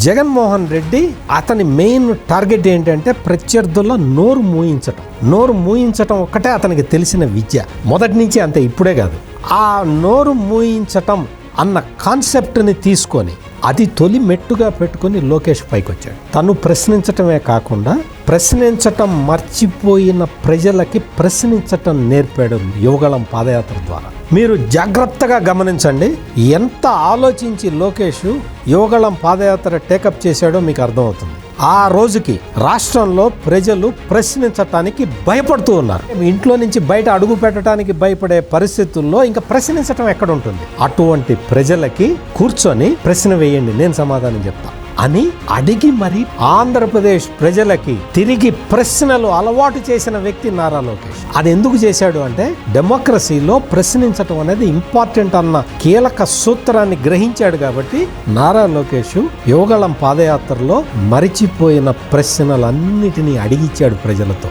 జగన్మోహన్ రెడ్డి అతని main target ఏంటంటే ప్రత్యర్థుల నోరు మూయించటం ఒక్కటే అతనికి తెలిసిన విద్య. మొదటి నుంచి అంతే, ఇప్పుడే కాదు. ఆ నోరు మూయించటం అన్న కాన్సెప్ట్ని తీసుకొని అది తొలి మెట్టుగా పెట్టుకుని లోకేష్ పైకి వచ్చాడు. తను ప్రశ్నించటమే కాకుండా ప్రశ్నించటం మర్చిపోయిన ప్రజలకి ప్రశ్నించటం నేర్పాడు యువగళం పాదయాత్ర ద్వారా. మీరు జాగ్రత్తగా గమనించండి, ఎంత ఆలోచించి లోకేష్ యువగళం పాదయాత్ర టేకప్ చేశాడో మీకు అర్థమవుతుంది. ఆ రోజుకి రాష్ట్రంలో ప్రజలు ప్రశ్నించటానికి భయపడుతూ ఉన్నారు. ఇంట్లో నుంచి బయట అడుగు పెట్టడానికి భయపడే పరిస్థితుల్లో ఇంకా ప్రశ్నించటం ఎక్కడ ఉంటుంది? అటువంటి ప్రజలకి కూర్చొని ప్రశ్న వేయండి, నేను సమాధానం చెప్తా అని అడిగి మరి ఆంధ్రప్రదేశ్ ప్రజలకి తిరిగి ప్రశ్నలు అలవాటు చేసిన వ్యక్తి నారా లోకేష్. అది ఎందుకు చేశాడు అంటే డెమోక్రసీలో ప్రశ్నించటం అనేది ఇంపార్టెంట్ అన్న కీలక సూత్రాన్ని గ్రహించాడు. కాబట్టి నారా లోకేష్ యువగళం పాదయాత్రలో మరిచిపోయిన ప్రశ్నలన్నిటినీ అడిగిచ్చాడు ప్రజలతో.